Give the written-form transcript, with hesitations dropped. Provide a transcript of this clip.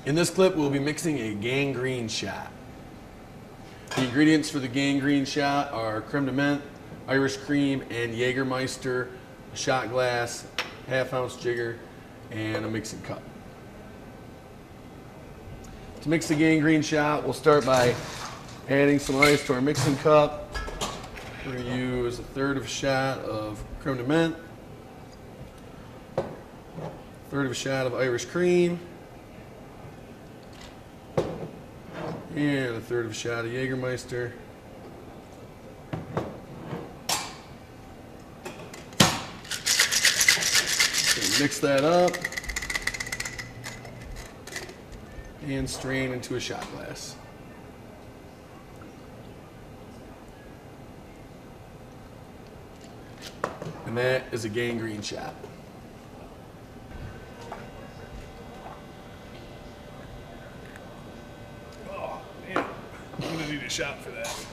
In this clip, we'll be mixing a Gangrene Shot. The ingredients for the Gangrene Shot are creme de menthe, Irish cream, and Jägermeister, a shot glass, half-ounce jigger, and a mixing cup. To mix the Gangrene Shot, we'll start by adding some ice to our mixing cup. We're going to use 1/3 of a shot of creme de menthe, 1/3 of a shot of Irish cream, and 1/3 of a shot of Jägermeister. Mix that up and strain into a shot glass. And that is a Gangrene Shot. Oh, man. I'm going to need a shot for that.